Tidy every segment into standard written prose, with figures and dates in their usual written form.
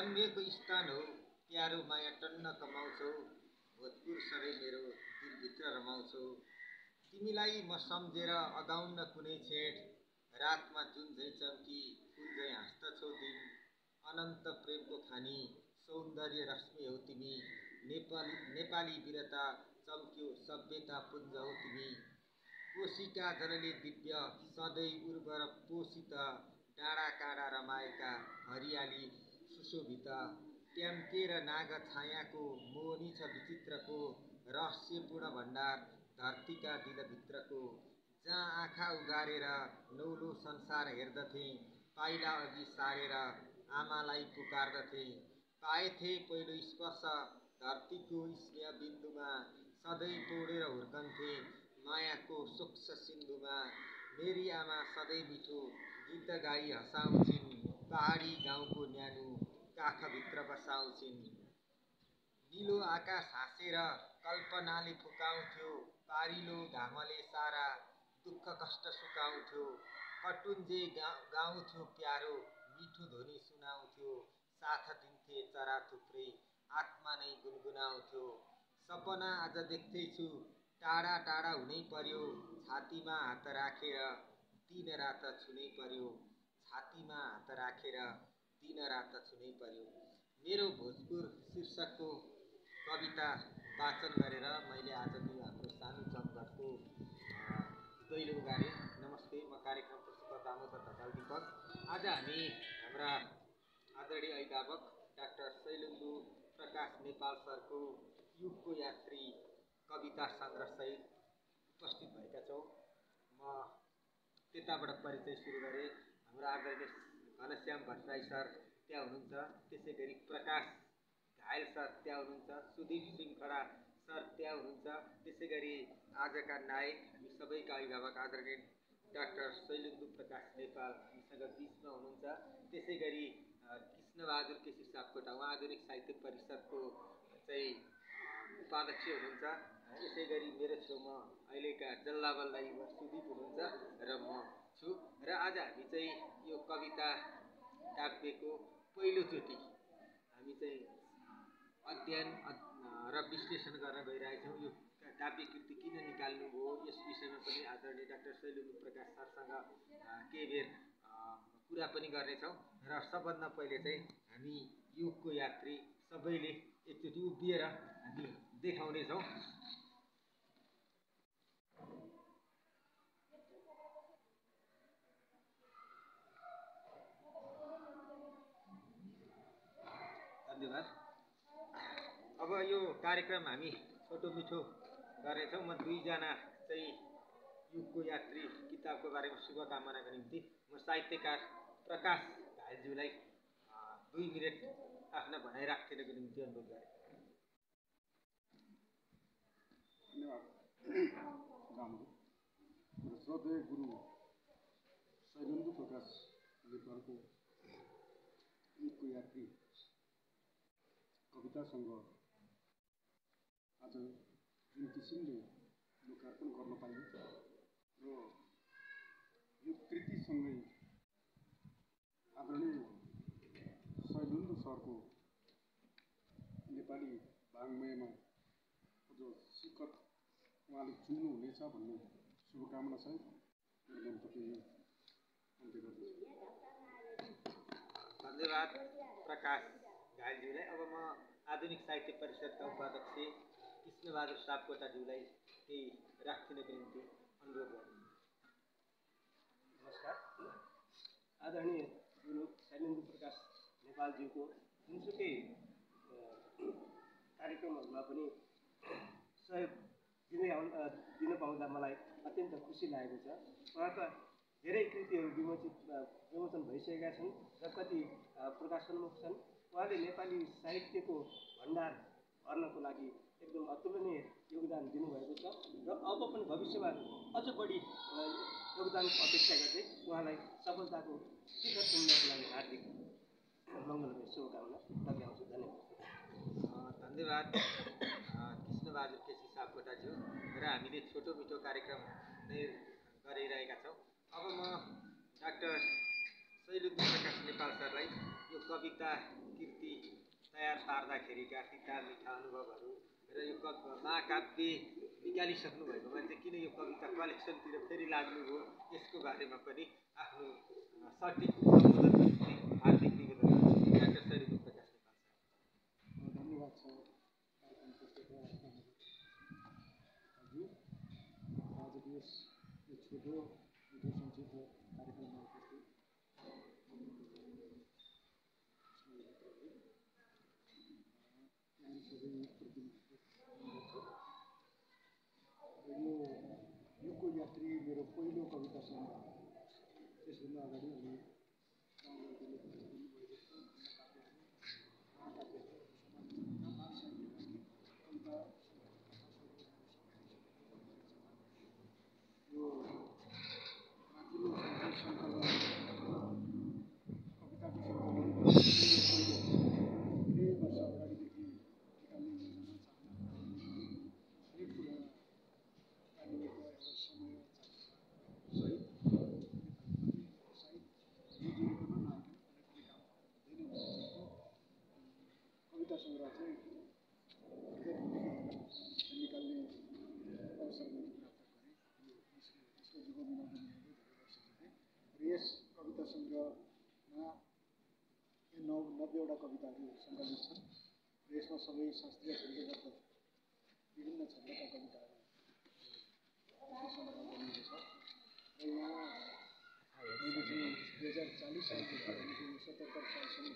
जन्मिएको स्थान हो प्यारो माया टन्न कमाउँछौ, भोजपुर सबै मेरो दिलभित्र रमाउँछौ। तिमीलाई म सम्झेर अगाउन्न कुनै छेड, रातमा जुन झैँ चम्की फुल झैँ हाँस्दछौ दिन। अनन्त प्रेमको खानी सौन्दर्य रश्मि हौ तिमी, नेपाली वीरता चम्क्यो सभ्यता पुञ्ज हौ तिमी। कोशीका जलले दिव्य सधैँ उर्वर पोषित, डाँडा काँडा रमाएका हरियाली सुशोभित। ट्याम्केर नाग छायाको मोहनी छ विचित्रको, रहस्यपूर्ण भण्डार धरतीका दिलभित्रको। जहाँ आँखा उगारेर नौलो संसार हेर्दथे, पाइला अघि सारेर आमालाई पुकार्दथे। पाएथे पहिलो स्पर्श धरतीको स्नेह बिन्दुमा, सधैँ पौडेर हुर्कन्थे मायाको सूक्ष्म सिन्धुमा। मेरी आमा सधैँ मिठो गीत गाई हँसाउँछिन्, पहाडी गाउँको न्यानो काखभित्र बसाउँछिन्। निलो आकाश हाँसेर कल्पनाले फुकाउँथ्यो, पारिलो घामले सारा दुःख कष्ट सुकाउँथ्यो। कटुन्जे गाउँथ्यो प्यारो मिठो ध्वनि सुनाउँथ्यो, साथ दिन्थे चरा थुप्रै आत्मा नै गुनगुनाउँथ्यो। सपना आज देख्दैछु टाढा टाढा हुनै पर्यो, छातीमा हात राखेर दिन रात छुनै पर्यो, छातीमा हात राखेर दिन रात छुनै पर्यो। मेरो भोजपुर शीर्षकको कविता वाचन गरेर मैले आजको हाम्रो सानो जमघटको दैलो उगारेँ। नमस्ते, म कार्यक्रम प्रस्तुता म ढकाल दीपक। आज हामी हाम्रा आदरणीय अभिभावक डाक्टर शैलेन्दु प्रकाश नेपाल सरको युगको यात्री कविता सङ्ग्रहसहित उपस्थित भएका छौँ। म त्यताबाट परिचय सुरु गरेँ। हाम्रो आदरणीय घनश्याम भट्टराई सर त्यहाँ हुनुहुन्छ, त्यसै गरी प्रकाश घायल सर त्यहाँ हुनुहुन्छ, सुदीप सिंह सर त्यहाँ हुनुहुन्छ, त्यसै गरी आजका नायक हामी सबैका अभिभावक आदरणीय डाक्टर शैलेन्दु प्रकाश नेपाल हामीसँग बिचमा हुनुहुन्छ। त्यसै गरी कृष्णबहादुर केसी सापकोटा, उहाँ आधुनिक साहित्य परिषदको चाहिँ उपाध्यक्ष हुनुहुन्छ। त्यसै गरी मेरो छेउमा अहिलेका जल्लाबल्ला युवा सुदीप हुनुहुन्छ र म छु। र आज हामी चाहिँ यो कविता काव्यको पहिलोचोटि हामी चाहिँ अध्ययन र विश्लेषण गर्न गइरहेछौँ। यो काव्य कृति किन निकाल्नुभयो यस विषयमा पनि आदरणीय डाक्टर शैलेन्दु प्रकाश सरसँग केही बेर कुरा पनि गर्नेछौँ। र सबभन्दा पहिले चाहिँ हामी युगको यात्री सबैले एकचोटि उभिएर हामी देखाउनेछौँ। धन्यवाद। अब यो कार्यक्रम हामी छोटो मिठो गर्नेछौँ। म दुईजना चाहिँ युगको यात्री किताबको बारेमा शुभकामनाको निम्ति म साहित्यकार प्रकाश घायलज्यूलाई 2 मिनट आफ्ना भनाइ राखिदिनको निम्ति अनुरोध गरेँ। धन्यवाद रामु। श्रद्धेय गुरु शैलेन्दु प्रकाश नेपालको युगको यात्री कविता सङ्ग्रह आज जुन किसिमले लोकार्पण गर्न पाइयो र यो कृतिसँगै आदरणीय शैलेन्दु सरको नेपाली वाङ्मयमा अझ शिखर उहाँले चुम्नुहुनेछ भन्ने शुभकामना सहित मेरो मन्तव्य अन्त्य गर्दछु। धन्यवाद प्रकाश घायलज्यूलाई। अब म आधुनिक साहित्य परिषदका उपाध्यक्ष कृष्णबहादुर सापकोटाज्यूलाई केही राखिदिनको निम्ति अनुरोध गर्छु। नमस्कार। आदरणीय गुरु शैलेन्दु प्रकाश नेपालज्यूको जुनसुकै कार्यक्रमहरूमा पनि सहयोग दिन पाउँदा मलाई अत्यन्त खुसी लागेको छ। उहाँका धेरै कृतिहरू विमोचन भइसकेका छन् र कति प्रकाशोन्मुख छन्। उहाँले नेपाली साहित्यको भण्डार भर्नको लागि एकदम अतुलनीय योगदान दिनुभएको छ र अब पनि भविष्यमा अझ बढी योगदानको अपेक्षा गर्दै उहाँलाई सफलताको शिखर चुम्नको लागि हार्दिक मङ्गलमय शुभकामना टक्राउँछु। धन्यवाद कृष्णबहादुर केसी सापकोटाज्यू। र हामीले छोटो मिठो कार्यक्रम नै गरिरहेका छौँ। अब म डाक्टर शैलेन्दु प्रकाश नेपाल सरलाई यो कविता कृति तयार पार्दाखेरिका तिता मिठा अनुभवहरू र यो महाकाव्य निकालिसक्नु भएको मान्छे किन यो कविता कलेक्सनतिर फेरि लाग्नुभयो यसको बारेमा पनि आफ्नो सठिक सम्बोधन गर्ने हार्दिक निवेदन डाक्टर शरीर प्रकाश नेपाल साहब। धन्यवाद छ कार्यक्रम पुस्तक आजको यस छोटो मिठो संक्षिप्त कार्यक्रममा उपस्थित सबै योको यात्री मेरो पहिलो कविता सङ्ग्रह त्यसभन्दा अगाडि हामी यो माथिल्लो सङ्कलन कविताको सङ्कलन धेरै वर्ष अगाडिदेखि निकाल्ने योजना चाहना हरेक कुरा एउटा समय सहित नजुरेकोमा नआइकन कुनै पनि काम हुँदैन कविता सङ्ग्रह चाहिँ निकाल्ने अवसर मैले प्राप्त गरेँ। यसको जुग मिलाउँदै धेरै वर्ष बिते र यस कविता सङ्ग्रहमा 90वटा कविताहरू सङ्कलित छन् र यसमा सबै शास्त्रीय छन्दबद्ध विभिन्न छन्दका कविताहरू सङ्ग्रह गरिएको छ र यहाँ मैले चाहिँ 2040 सालदेखि 2077 सालसम्म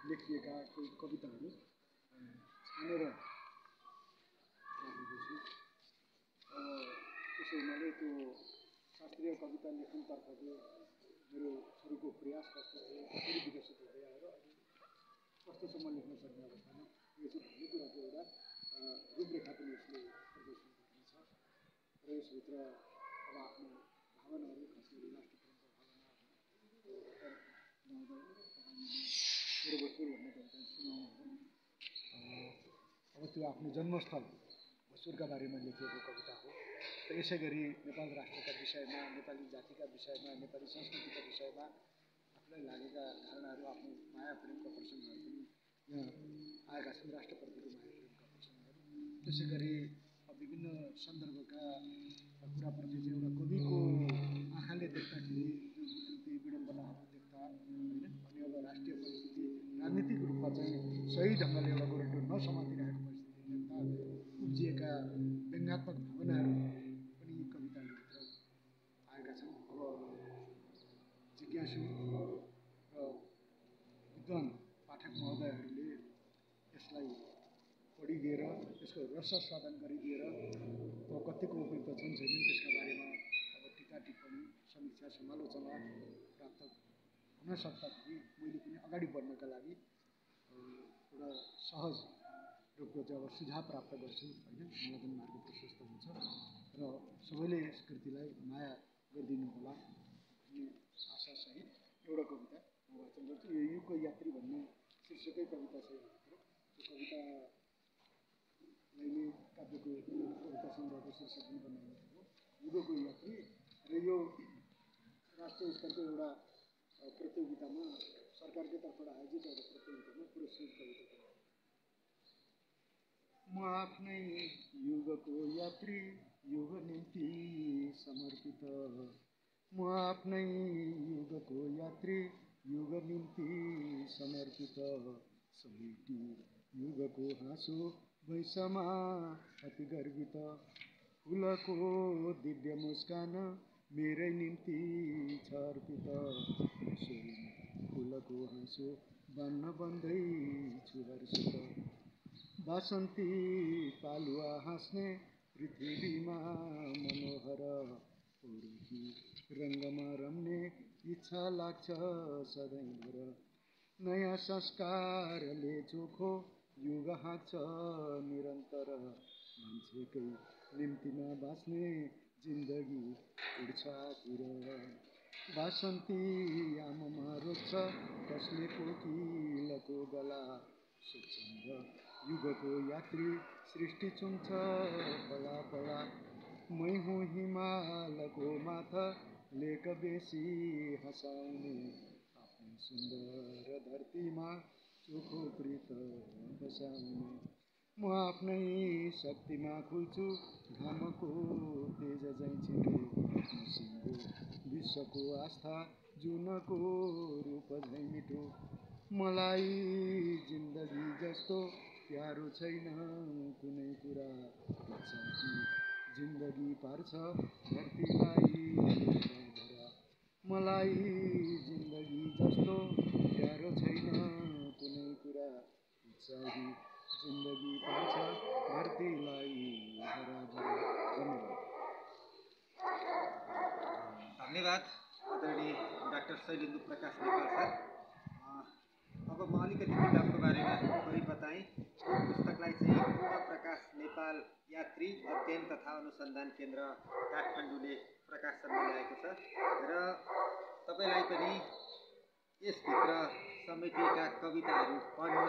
लेखिएका कोही कविताहरू छानेर राखेको छु। त्यसो हुनाले त्यो शास्त्रीय कविता लेखनतर्फको मेरो सुरुको प्रयास कस्तो थियो कसरी विकसित हुँदै आएर कस्तोसम्म लेख्न सक्ने अवस्थामा यो चाहिँ भन्ने कुराको एउटा रूपरेखा पनि यसले प्रदर्शन गर्नेछ र यसभित्र अब आफ्नो भावनाहरू खास गरी राष्ट्रप्रेमका भावनाहरू मेरो भोजपुर भन्ने कविता सुनाउनु अब त्यो आफ्नो जन्मस्थल भोजपुरका बारेमा लेखिएको कविता हो र यसै गरी नेपाल राष्ट्रका विषयमा नेपाली जातिका विषयमा नेपाली संस्कृतिका विषयमा आफूलाई लागेका धारणाहरू आफ्नो माया प्रेमका प्रसङ्गहरू पनि यहाँ आएका छन् राष्ट्रप्रतिको माया प्रेमका प्रसङ्गहरू। त्यसै गरी विभिन्न सन्दर्भका कुराप्रति चाहिँ एउटा कविको आँखाले देख्दाखेरि विकृति विडम्बनाहरू देख्दा होइन अनि अब राष्ट्रिय परिस्थिति राजनीतिक रूपमा चाहिँ सही ढङ्गले एउटा गोरेटो नसमातिरहेको परिस्थिति देख्दा उब्जिएका व्यङ्ग्यात्मक भावनाहरू पनि यी कविताहरूभित्र आएका छन्। अब जिज्ञासु र विद्वान पाठक महोदयहरूले यसलाई पढिदिएर यसको रसास्वादन गरिदिएर अब कतिको उपयुक्त छन् छैनन् त्यसका बारेमा अब टीका टिप्पणी समीक्षा समालोचना प्राप्त हुन सक्दाखेरि मैले पनि अगाडि बढ्नका लागि एउटा सहज रूपको चाहिँ अब सुझाव प्राप्त गर्छु होइन मलाई पनि मार्ग प्रशस्त हुन्छ र सबैले यस कृतिलाई माया गरिदिनु होला भन्ने आशासहित एउटा कविता म वाचन गर्छु। यो युगको यात्री भन्ने शीर्षकै कविता छ योभित्र। त्यो कवितालाई नै काव्यको कविता सङ्ग्रहको शीर्षक पनि बनाइएको हो युगको यात्री र यो राष्ट्रिय स्तरको एउटा प्रतियोगितामा सरकारकै तर्फबाट आयोजित एउटा प्रतियोगितामा पुरस्कृत कविता हो। म आफ्नै युगको यात्री युग निम्ति समर्पित म आफ्नै युगको यात्री युग निम्ति समर्पित समेटी युगको हाँसो भैँसमा अति गर्वित फुलको दिव्य मुस्कान मेरै निम्ति छ अर्पित फुलको हाँसो बन्न बन्दैछु हर्षित वासन्ती पालुवा हाँस्ने पृथ्वीमा मनोहर पौरुकी रङ्गमा रम्ने इच्छा लाग्छ सधैँभर नयाँ संस्कारले चोखो युग हाँक्छ निरन्तर मान्छेकै निम्तिमा बाँच्ने जिन्दगी उड्छ आतिर वासन्ती आमामा रोज्छ कसले कोकिलको गला स्वच्छन्द युगको यात्री सृष्टि चुम्छ पला पला मै हुँ हिमालको माथा लेक बेसी हँसाउने आफ्नो सुन्दर धरतीमा चोखो प्रीत बसाउने म आफ्नै शक्तिमा खुल्छु घामको तेज झैँ छिटो मसिन्दो विश्वको आस्था जुनको रूप झैँ मिठो मलाई जिन्दगी जस्तो प्यारो छैन कुनै कुरा इच्छा कि जिन्दगी पार्छ धरतीलाई भरा मलाई जिन्दगी जस्तो प्यारो छैन कुनै कुरा इच्छा कि जिन्दगी पार्छ धरतीलाई भरा धन्यवाद। धन्यवाद आदरणीय डाक्टर शैलेन्दु प्रकाश नेपाल सर। अब म अलिकति किताबको बारेमा थोरै बताएँ। यो पुस्तकलाई चाहिँ पूर्ण प्रकाश नेपाल यात्री अध्ययन तथा अनुसन्धान केन्द्र काठमाडौँले प्रकाशनमा ल्याएको छ र तपाईँलाई पनि यसभित्र समेटिएका कविताहरू पढ्न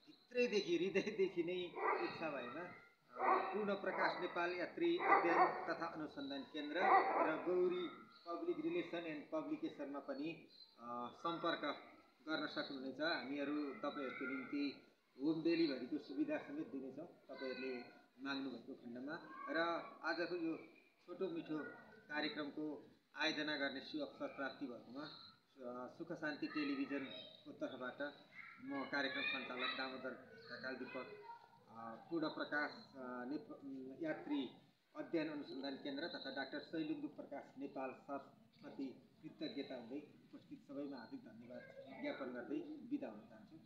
भित्रैदेखि हृदयदेखि नै इच्छा भएमा पूर्ण प्रकाश नेपाल यात्री अध्ययन तथा अनुसन्धान केन्द्र र गौरी पब्लिक रिलेसन एन्ड पब्लिकेसनमा पनि सम्पर्क गर्न सक्नुहुनेछ। हामीहरू तपाईँहरूको निम्ति होम डेलिभरीको सुविधा समेत दिनेछौँ तपाईँहरूले माग्नुभएको खण्डमा। र आजको यो छोटो मिठो कार्यक्रमको आयोजना गर्ने सुअवसर प्राप्ति भएकोमा सुख शान्ति टेलिभिजनको तर्फबाट म कार्यक्रम सञ्चालक दामोदर ढकाल दीपक पूर्ण प्रकाश यात्री अध्ययन अनुसन्धान केन्द्र तथा डाक्टर शैलेन्दु प्रकाश नेपाल सरप्रति कृतज्ञता हुँदै उपस्थित सबैमा हार्दिक धन्यवाद ज्ञापन गर्दै बिदा हुन चाहन्छु।